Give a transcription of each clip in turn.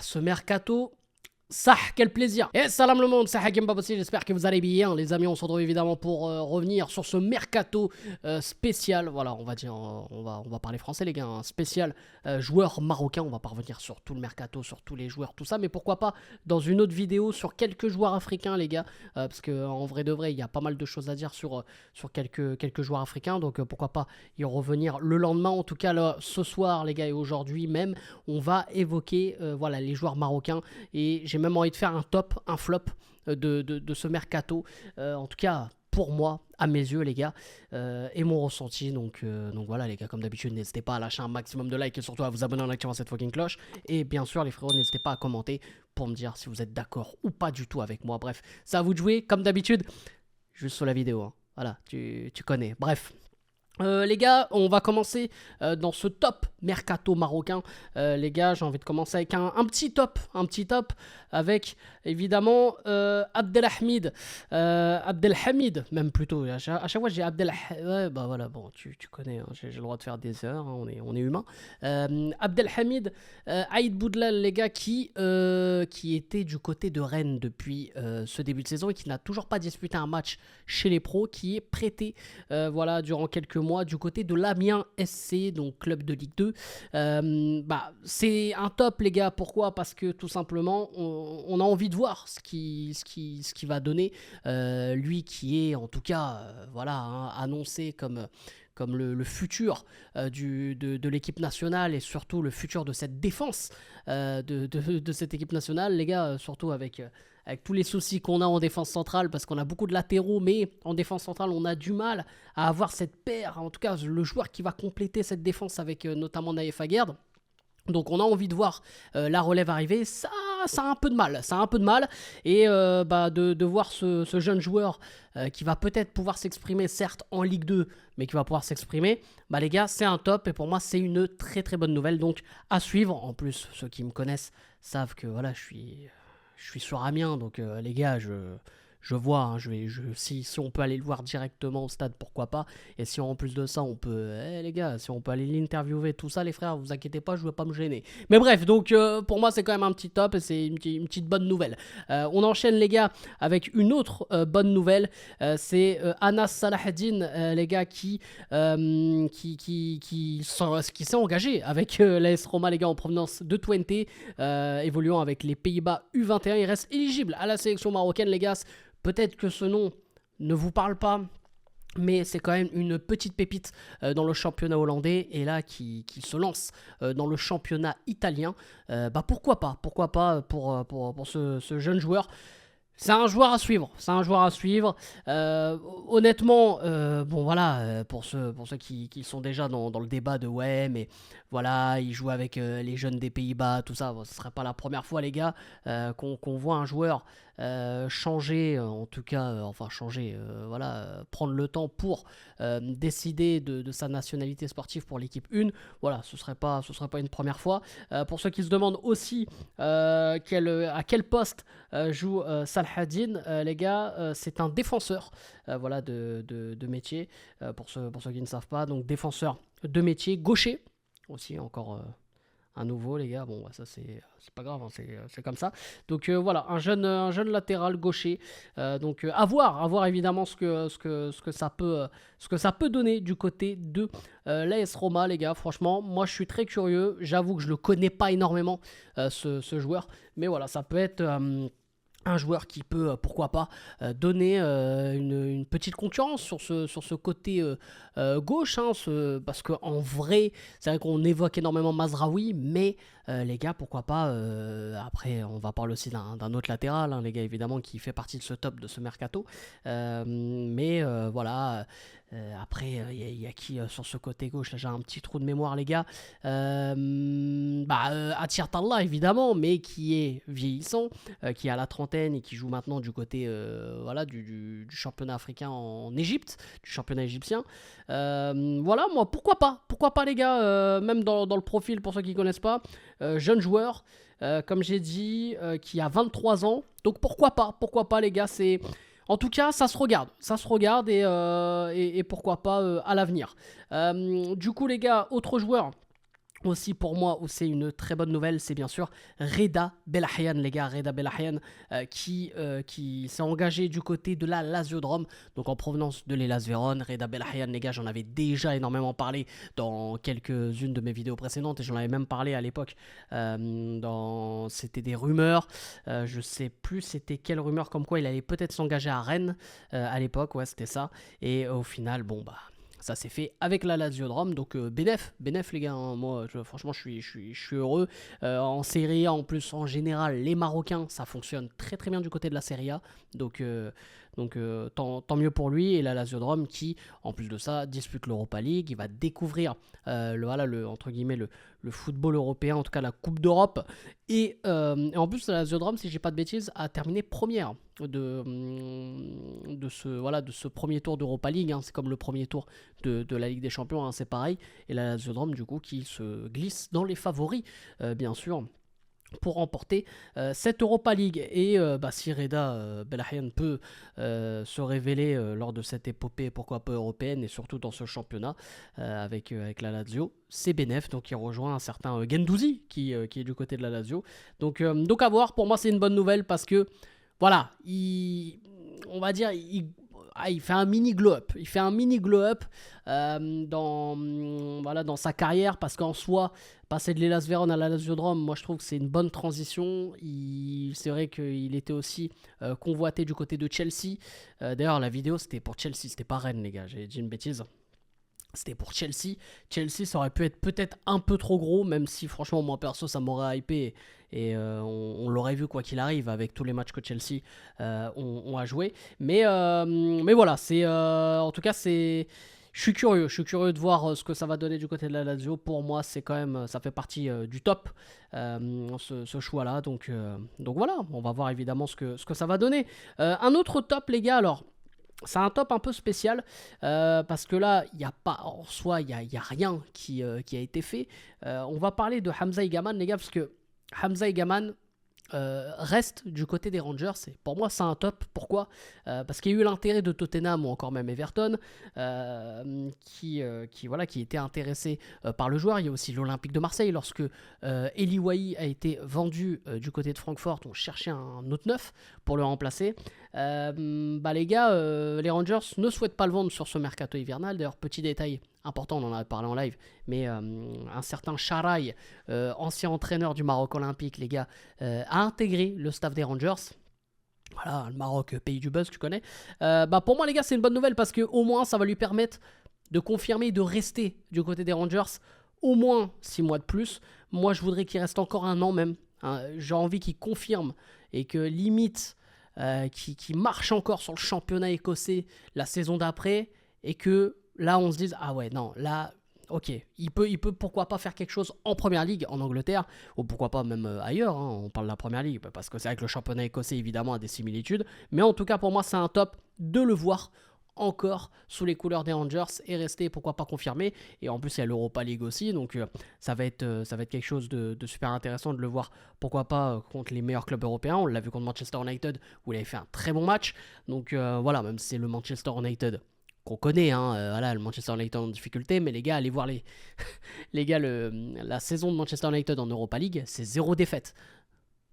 ce mercato. Ça, quel plaisir. Et salam le monde, c'est Hakim Babossi, j'espère que vous allez bien. Les amis, on se retrouve évidemment pour revenir sur ce mercato spécial. Voilà, on va dire, on va parler français les gars, un spécial joueur marocain. On va pas revenir sur tout le mercato, sur tous les joueurs, tout ça. Mais pourquoi pas dans une autre vidéo sur quelques joueurs africains les gars. Parce qu'en vrai de vrai, il y a pas mal de choses à dire sur quelques joueurs africains. Donc pourquoi pas y revenir le lendemain. En tout cas, là, ce soir les gars et aujourd'hui même, on va évoquer voilà, les joueurs marocains. Et j'ai même envie de faire un top, un flop de ce mercato. En tout cas, pour moi, à mes yeux, les gars, et mon ressenti. Donc voilà, les gars, comme d'habitude, n'hésitez pas à lâcher un maximum de likes et surtout à vous abonner en activant cette fucking cloche. Et bien sûr, les frérots, n'hésitez pas à commenter pour me dire si vous êtes d'accord ou pas du tout avec moi. Bref, c'est à vous de jouer, comme d'habitude, juste sous la vidéo. Hein. Voilà, tu connais. Bref. Les gars, on va commencer dans ce top mercato marocain. Les gars, j'ai envie de commencer avec un petit top avec évidemment Abdelhamid, même plutôt. À chaque fois, j'ai Abdelhamid. Ouais, bah voilà, bon, tu connais, hein, j'ai le droit de faire des heures, hein, on est humain. Abdelhamid Aïd Boudlal, les gars, qui était du côté de Rennes depuis ce début de saison et qui n'a toujours pas disputé un match chez les pros, qui est prêté voilà, durant quelques mois du côté de l'Amiens SC, donc club de Ligue 2. C'est un top les gars, pourquoi? Parce que tout simplement on a envie de voir ce qui va donner, lui qui est en tout cas voilà, hein, annoncé comme le futur de l'équipe nationale et surtout le futur de cette défense de cette équipe nationale les gars, surtout avec tous les soucis qu'on a en défense centrale, parce qu'on a beaucoup de latéraux, mais en défense centrale, on a du mal à avoir cette paire, en tout cas le joueur qui va compléter cette défense avec notamment Naïf Aguerd. Donc on a envie de voir la relève arriver, ça a un peu de mal, et de voir ce jeune joueur qui va peut-être pouvoir s'exprimer, certes en Ligue 2, mais qui va pouvoir s'exprimer, bah les gars, c'est un top, et pour moi c'est une très très bonne nouvelle, donc à suivre. En plus, ceux qui me connaissent savent que voilà, je suis sur Amiens, donc les gars, je vois, hein, si on peut aller le voir directement au stade, pourquoi pas. Et si en plus de ça, on peut, les gars, si on peut aller l'interviewer, tout ça, les frères, vous inquiétez pas, je ne vais pas me gêner. Mais bref, donc pour moi, c'est quand même un petit top et c'est une petite bonne nouvelle. On enchaîne, les gars, avec une autre bonne nouvelle. C'est Anas Salahdine, les gars, qui s'est engagé avec l'AS Roma, les gars, en provenance de Twente, évoluant avec les Pays-Bas U21. Il reste éligible à la sélection marocaine, les gars. Peut-être que ce nom ne vous parle pas, mais c'est quand même une petite pépite dans le championnat hollandais, et là qui se lance dans le championnat italien. Pourquoi pas pour ce jeune joueur. C'est un joueur à suivre. Honnêtement, bon voilà, pour ceux qui sont déjà dans le débat de ouais, mais voilà, il joue avec les jeunes des Pays-Bas, tout ça. Bon, ce ne serait pas la première fois, les gars, qu'on voit un joueur changer, en tout cas, voilà, prendre le temps pour décider de sa nationalité sportive pour l'équipe 1. Voilà, ce serait pas une première fois. Pour ceux qui se demandent aussi à quel poste joue Salahadine, les gars, c'est un défenseur voilà, de métier, pour ceux qui ne savent pas. Donc défenseur de métier, gaucher aussi, encore un nouveau, les gars. Bon, ça c'est pas grave, hein, c'est comme ça. Donc voilà, un jeune latéral gaucher. Donc à voir évidemment ce que ça peut donner du côté de l'AS Roma, les gars. Franchement, moi je suis très curieux. J'avoue que je le connais pas énormément, ce joueur, mais voilà, ça peut être un joueur qui peut, pourquoi pas, donner une petite concurrence sur ce côté gauche, hein, parce qu'en vrai, c'est vrai qu'on évoque énormément Mazraoui, mais les gars, pourquoi pas, après on va parler aussi d'un autre latéral, hein, les gars, évidemment, qui fait partie de ce top, de ce mercato, mais voilà. Après, il y a qui sur ce côté gauche? Là, j'ai un petit trou de mémoire, les gars. Atir Tallah, évidemment, mais qui est vieillissant, qui a la trentaine et qui joue maintenant du côté voilà, du championnat africain en Égypte, du championnat égyptien. Voilà, moi, pourquoi pas, les gars, même dans le profil, pour ceux qui ne connaissent pas, jeune joueur, comme j'ai dit, qui a 23 ans. Donc pourquoi pas, les gars, c'est... En tout cas, ça se regarde et pourquoi pas à l'avenir. Du coup, les gars, autre joueur Aussi pour moi, où c'est une très bonne nouvelle, c'est bien sûr Reda Belahian, les gars. Reda Belahian qui s'est engagé du côté de la Lazio de Rome, donc en provenance de l'Hellas Vérone. Reda Belahian, les gars, j'en avais déjà énormément parlé dans quelques-unes de mes vidéos précédentes et j'en avais même parlé à l'époque. C'était des rumeurs, je sais plus c'était quelle rumeur, comme quoi il allait peut-être s'engager à Rennes à l'époque, ouais, c'était ça. Et au final, bon, bah. Ça s'est fait avec la Lazio de Rome, donc bénef les gars, hein. Moi franchement je suis heureux. En Serie A en plus, en général, les Marocains, ça fonctionne très très bien du côté de la Serie A, donc, tant mieux pour lui. Et la Lazio de Rome qui, en plus de ça, dispute l'Europa League, il va découvrir entre guillemets, le football européen, en tout cas la Coupe d'Europe. Et en plus, la Lazio de Rome, si j'ai pas de bêtises, a terminé première de ce premier tour d'Europa League, hein. C'est comme le premier tour de la Ligue des Champions, hein, c'est pareil. Et la Lazio de Rome, du coup, qui se glisse dans les favoris, bien sûr, pour remporter cette Europa League. Et si Reda Belahian peut se révéler lors de cette épopée, pourquoi pas européenne, et surtout dans ce championnat avec la Lazio, c'est bénef. Donc il rejoint un certain Guendouzi qui est du côté de la Lazio. Donc à voir, pour moi c'est une bonne nouvelle parce que voilà, on va dire, il fait un mini glow-up. Il fait un mini glow-up dans sa carrière, parce qu'en soi, passer de l'Hellas Vérone à la Lazio de Rome, moi je trouve que c'est une bonne transition. C'est vrai qu'il était aussi convoité du côté de Chelsea. D'ailleurs, la vidéo c'était pour Chelsea, c'était pas Rennes, les gars, j'ai dit une bêtise. C'était pour Chelsea. Chelsea, ça aurait pu être peut-être un peu trop gros, même si franchement, moi perso, ça m'aurait hypé. Et on l'aurait vu quoi qu'il arrive avec tous les matchs que Chelsea ont à jouer. Mais voilà, en tout cas, je suis curieux de voir ce que ça va donner du côté de la Lazio. Pour moi, c'est quand même, ça fait partie du top, ce choix-là. Donc voilà, on va voir évidemment ce que ça va donner. Un autre top, les gars, alors. C'est un top un peu spécial parce que là, il n'y a pas, en soi, il y a rien qui a été fait. On va parler de Hamza Egaman, les gars, parce que Hamza Egaman reste du côté des Rangers. Et pour moi, c'est un top. Pourquoi parce qu'il y a eu l'intérêt de Tottenham ou encore même Everton qui était intéressé par le joueur. Il y a aussi l'Olympique de Marseille. Lorsque Eli Wahi a été vendu du côté de Francfort, on cherchait un autre neuf pour le remplacer. Les gars, les Rangers ne souhaitent pas le vendre sur ce mercato hivernal. D'ailleurs, petit détail important, on en a parlé en live, mais un certain Charay, ancien entraîneur du Maroc Olympique, les gars, a intégré le staff des Rangers. Voilà, le Maroc, pays du buzz, tu connais. Pour moi, les gars, c'est une bonne nouvelle parce que au moins, ça va lui permettre de confirmer, de rester du côté des Rangers au moins 6 mois de plus. Moi, je voudrais qu'il reste encore un an même, hein. J'ai envie qu'il confirme et que limite, qui marche encore sur le championnat écossais la saison d'après, et que là on se dise ah ouais non là ok, il peut pourquoi pas faire quelque chose en première ligue en Angleterre, ou pourquoi pas même ailleurs, hein. On parle de la première ligue parce que c'est vrai que le championnat écossais évidemment a des similitudes, mais en tout cas pour moi c'est un top de le voir encore sous les couleurs des Rangers et rester, pourquoi pas confirmer. Et en plus il y a l'Europa League aussi, donc ça va être quelque chose de super intéressant de le voir, pourquoi pas contre les meilleurs clubs européens. On l'a vu contre Manchester United où il avait fait un très bon match, donc voilà, même si c'est le Manchester United qu'on connaît, hein, voilà, le Manchester United en difficulté, mais les gars, allez voir les gars, la saison de Manchester United en Europa League, c'est 0 défaite.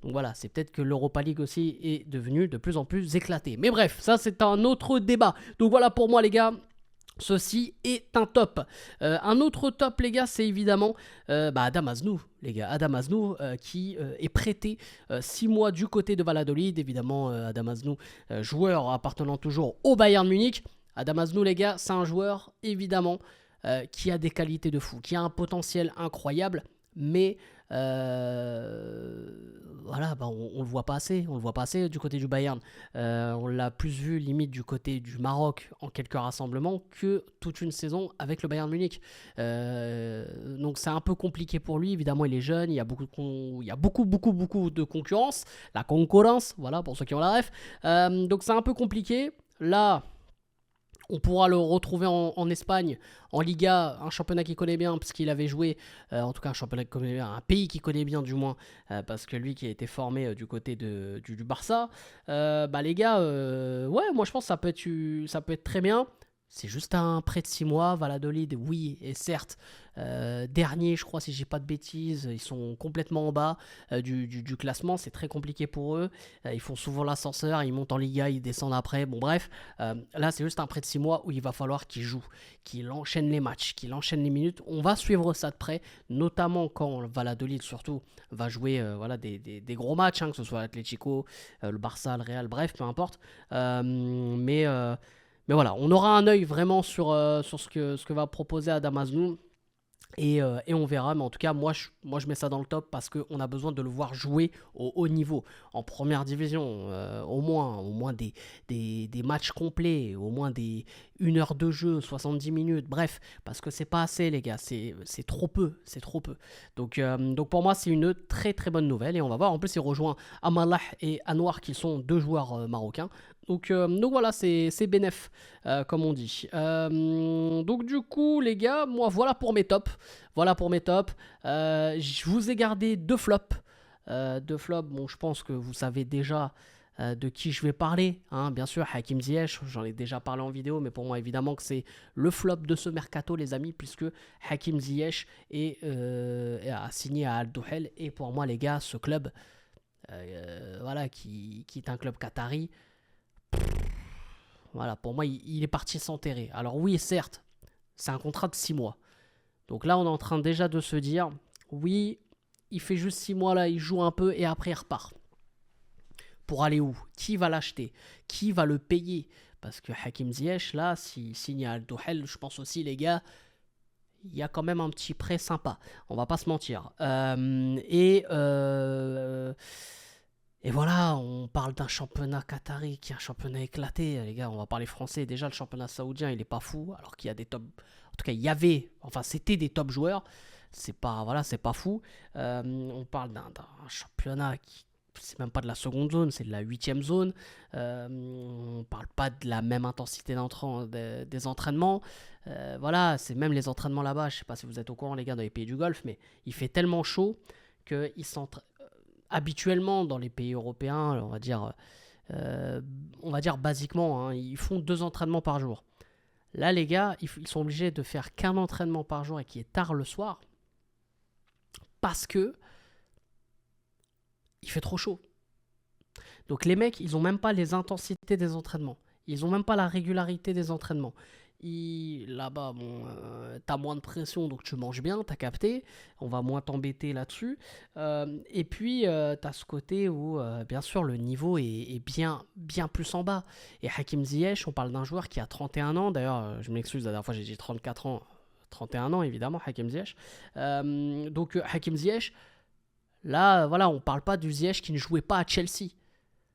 Donc voilà, c'est peut-être que l'Europa League aussi est devenue de plus en plus éclatée. Mais bref, ça c'est un autre débat. Donc voilà pour moi les gars, ceci est un top. Un autre top les gars, c'est évidemment Adam Aznou, les gars. Adam Aznou qui est prêté 6 mois du côté de Valladolid. Évidemment Adam Aznou, joueur appartenant toujours au Bayern Munich. Adam Aznou les gars, c'est un joueur évidemment qui a des qualités de fou, qui a un potentiel incroyable, mais voilà, on le voit pas assez. On le voit pas assez du côté du Bayern. On l'a plus vu limite du côté du Maroc en quelques rassemblements que toute une saison avec le Bayern Munich. Donc c'est un peu compliqué pour lui. Évidemment, il est jeune. Il y a beaucoup de concurrence. La concurrence, voilà pour ceux qui ont la ref. Donc c'est un peu compliqué. Là, on pourra le retrouver en Espagne, en Liga, un championnat qu'il connaît bien, parce qu'il avait joué, en tout cas un championnat qu'il connaît bien, un pays qu'il connaît bien du moins, parce que lui qui a été formé du côté du Barça, les gars, ouais, moi je pense que ça peut être très bien. C'est juste un prêt de 6 mois. Valladolid, oui, et certes, dernier, je crois, si j'ai pas de bêtises, ils sont complètement en bas du classement. C'est très compliqué pour eux. Ils font souvent l'ascenseur, ils montent en Liga, ils descendent après. Bon, bref, là, c'est juste un prêt de 6 mois où il va falloir qu'il joue, qu'il enchaîne les matchs, qu'il enchaîne les minutes. On va suivre ça de près, notamment quand Valladolid, surtout, va jouer voilà, des gros matchs, hein, que ce soit l'Atlético, le Barça, le Real, bref, peu importe. Mais voilà, on aura un œil vraiment sur ce que va proposer Adam Azmoun. Et on verra, mais en tout cas, moi je mets ça dans le top parce qu'on a besoin de le voir jouer au haut niveau, en première division, au moins des matchs complets, au moins des 1 heure de jeu, 70 minutes, bref, parce que c'est pas assez, les gars, c'est trop peu, c'est trop peu. Donc pour moi, c'est une très très bonne nouvelle, et on va voir. En plus, il rejoint Amalah et Anwar, qui sont deux joueurs marocains. Donc voilà, c'est bénef, comme on dit. Donc du coup, les gars, moi, voilà pour mes tops. Voilà pour mes tops. Je vous ai gardé deux flops. Bon, je pense que vous savez déjà de qui je vais parler, hein. Bien sûr, Hakim Ziyech, j'en ai déjà parlé en vidéo, mais pour moi, évidemment que c'est le flop de ce mercato, les amis, puisque Hakim Ziyech a signé à Al Duhail. Et pour moi, les gars, ce club, voilà, qui est un club qatari, voilà, pour moi, il est parti s'enterrer. Alors oui, certes, c'est un contrat de 6 mois. Donc là, on est en train déjà de se dire, oui, il fait juste 6 mois là, il joue un peu et après il repart. Pour aller où? Qui va l'acheter? Qui va le payer? Parce que Hakim Ziyech, là, s'il signe à Al Duhail, je pense aussi, les gars, il y a quand même un petit prêt sympa. On va pas se mentir. Et voilà, on parle d'un championnat qatari qui est un championnat éclaté. Les gars, on va parler français. Déjà, le championnat saoudien, il est pas fou. Alors qu'il y a des top. En tout cas, il y avait. Enfin, c'était des top joueurs. C'est pas, voilà, c'est pas fou. On parle d'un championnat qui. C'est même pas de la seconde zone, c'est de la 8e zone. On parle pas de la même intensité des entraînements. Voilà, c'est même les entraînements là-bas. Je sais pas si vous êtes au courant, les gars, dans les pays du Golfe, mais il fait tellement chaud qu'ils s'entraînent habituellement dans les pays européens, on va dire basiquement, hein, ils font 2 entraînements par jour. Là, les gars, ils sont obligés de faire qu'un entraînement par jour et qui est tard le soir parce que il fait trop chaud. Donc les mecs, ils ont même pas les intensités des entraînements. Ils ont même pas la régularité des entraînements. Là-bas, bon, t'as moins de pression, donc tu manges bien, t'as capté. On va moins t'embêter là-dessus. Et puis, t'as ce côté où, bien sûr, le niveau est bien, bien plus en bas. Et Hakim Ziyech, on parle d'un joueur qui a 31 ans. D'ailleurs, je m'excuse, la dernière fois, j'ai dit 34 ans. 31 ans, évidemment, Hakim Ziyech. Donc, Hakim Ziyech, là, voilà, on parle pas du Ziyech qui ne jouait pas à Chelsea.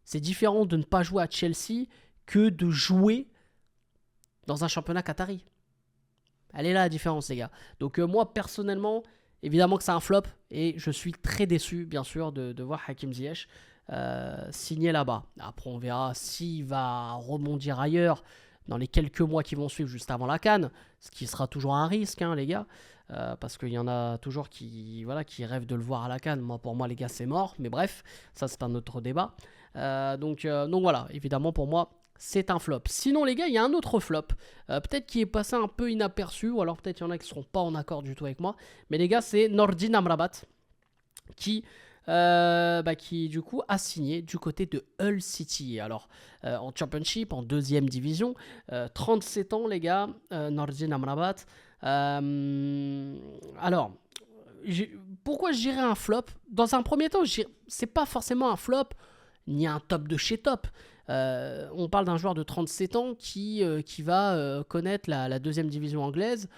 C'est différent de ne pas jouer à Chelsea que de jouer dans un championnat qatari. Elle est là la différence, les gars. Donc moi, personnellement, évidemment que c'est un flop. Et je suis très déçu, bien sûr, de voir Hakim Ziyech signer là-bas. Après, on verra s'il va rebondir ailleurs dans les quelques mois qui vont suivre juste avant la CAN. Ce qui sera toujours un risque, hein, les gars. Parce qu'il y en a toujours qui rêvent de le voir à la CAN. Pour moi, les gars, c'est mort. Mais bref, ça, c'est un autre débat. Donc voilà, évidemment, pour moi, c'est un flop. Sinon, les gars, il y a un autre flop, peut-être qui est passé un peu inaperçu, ou alors peut-être il y en a qui ne seront pas en accord du tout avec moi. Mais les gars, c'est Nordin Amrabat qui du coup a signé du côté de Hull City. Alors en Championship, en 2e division, 37 ans, les gars, Nordin Amrabat. Alors, pourquoi je dirais un flop? Dans un premier temps, c'est pas forcément un flop ni un top de chez top. On parle d'un joueur de 37 ans qui va connaître la 2e division anglaise.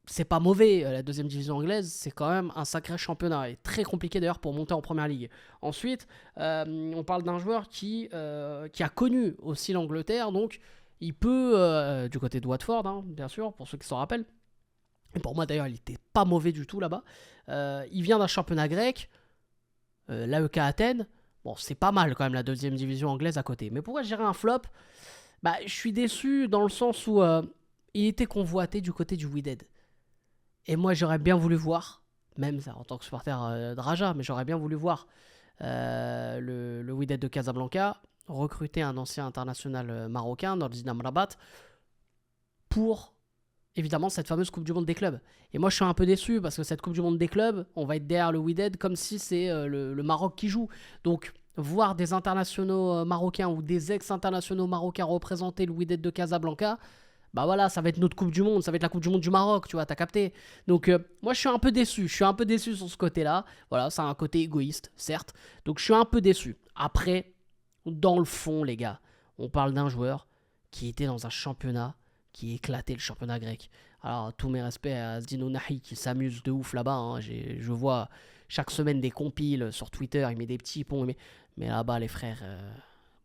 C'est pas mauvais, la 2e division anglaise, c'est quand même un sacré championnat et très compliqué d'ailleurs pour monter en première ligue. Ensuite, on parle d'un joueur qui a connu aussi l'Angleterre, donc il peut, du côté de Watford, hein, bien sûr, pour ceux qui s'en rappellent. Et pour moi d'ailleurs, il était pas mauvais du tout là-bas. Il vient d'un championnat grec, l'AEK Athènes. Bon, c'est pas mal quand même la 2e division anglaise à côté. Mais pourquoi je dirais un flop? Je suis déçu dans le sens où il était convoité du côté du Wydad. Et moi, j'aurais bien voulu voir, même en tant que supporter de Raja, mais j'aurais bien voulu voir le Wydad de Casablanca recruter un ancien international marocain, Nordin Amrabat. pour évidemment cette fameuse Coupe du Monde des clubs. Et moi je suis un peu déçu parce que cette Coupe du Monde des clubs, on va être derrière le Wydad comme si c'est le Maroc qui joue. Donc voir des internationaux marocains ou des ex-internationaux marocains représenter le Wydad de Casablanca, bah voilà, ça va être notre Coupe du Monde, ça va être la Coupe du Monde du Maroc, tu vois, t'as capté. Donc moi je suis un peu déçu, sur ce côté-là. Voilà, c'est un côté égoïste, certes. Donc je suis un peu déçu. Après, dans le fond les gars, on parle d'un joueur qui était dans un championnat qui éclatait le championnat grec. Alors tous mes respects à Zdino Nahi qui s'amuse de ouf là-bas, hein. Je vois chaque semaine des compiles sur Twitter, il met des petits ponts, mais là-bas les frères,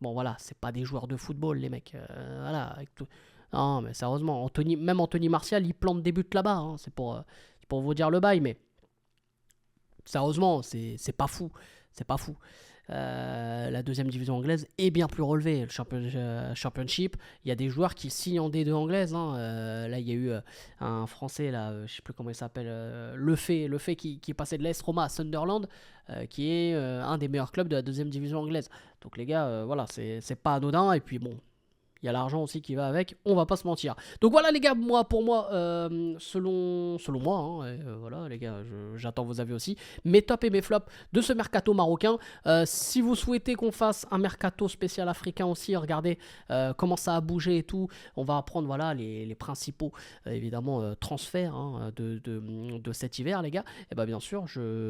bon voilà, c'est pas des joueurs de football les mecs, voilà, avec tout. Non mais sérieusement, même Anthony Martial il plante des buts là-bas, hein. C'est pour vous dire le bail, mais sérieusement c'est pas fou, c'est pas fou. La deuxième division anglaise est bien plus relevée. Le championship, il y a des joueurs qui signent en D2 anglaise, hein. Là, il y a eu un Français, là, je sais plus comment il s'appelle, Le Fait qui est passé de l'AS Roma à Sunderland, qui est un des meilleurs clubs de la deuxième division anglaise. Donc les gars, voilà, c'est pas anodin. Et puis bon, il y a l'argent aussi qui va avec, on va pas se mentir. Donc voilà les gars, pour moi, selon moi, hein, voilà les gars, j'attends vos avis aussi, mes tops et mes flops de ce mercato marocain. Si vous souhaitez qu'on fasse un mercato spécial africain aussi, regardez comment ça a bougé et tout, on va apprendre voilà, les principaux évidemment transferts, hein, de cet hiver les gars. Et bien bien sûr,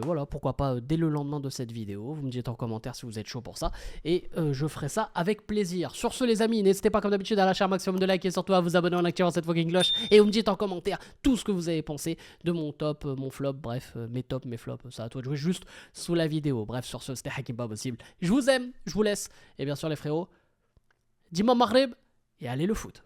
voilà, pourquoi pas dès le lendemain de cette vidéo, vous me dites en commentaire si vous êtes chaud pour ça, et je ferai ça avec plaisir. Sur ce les amis, n'hésitez pas comme d'habitude à lâcher un maximum de likes et surtout à vous abonner en activant cette fucking cloche, et vous me dites en commentaire tout ce que vous avez pensé de mon top, mon flop, bref, mes tops, mes flops, ça à toi de jouer juste sous la vidéo. Bref, sur ce, c'était Hakim Pas Possible, je vous aime, je vous laisse, et bien sûr les frérots, dis-moi Maghreb et allez le foot.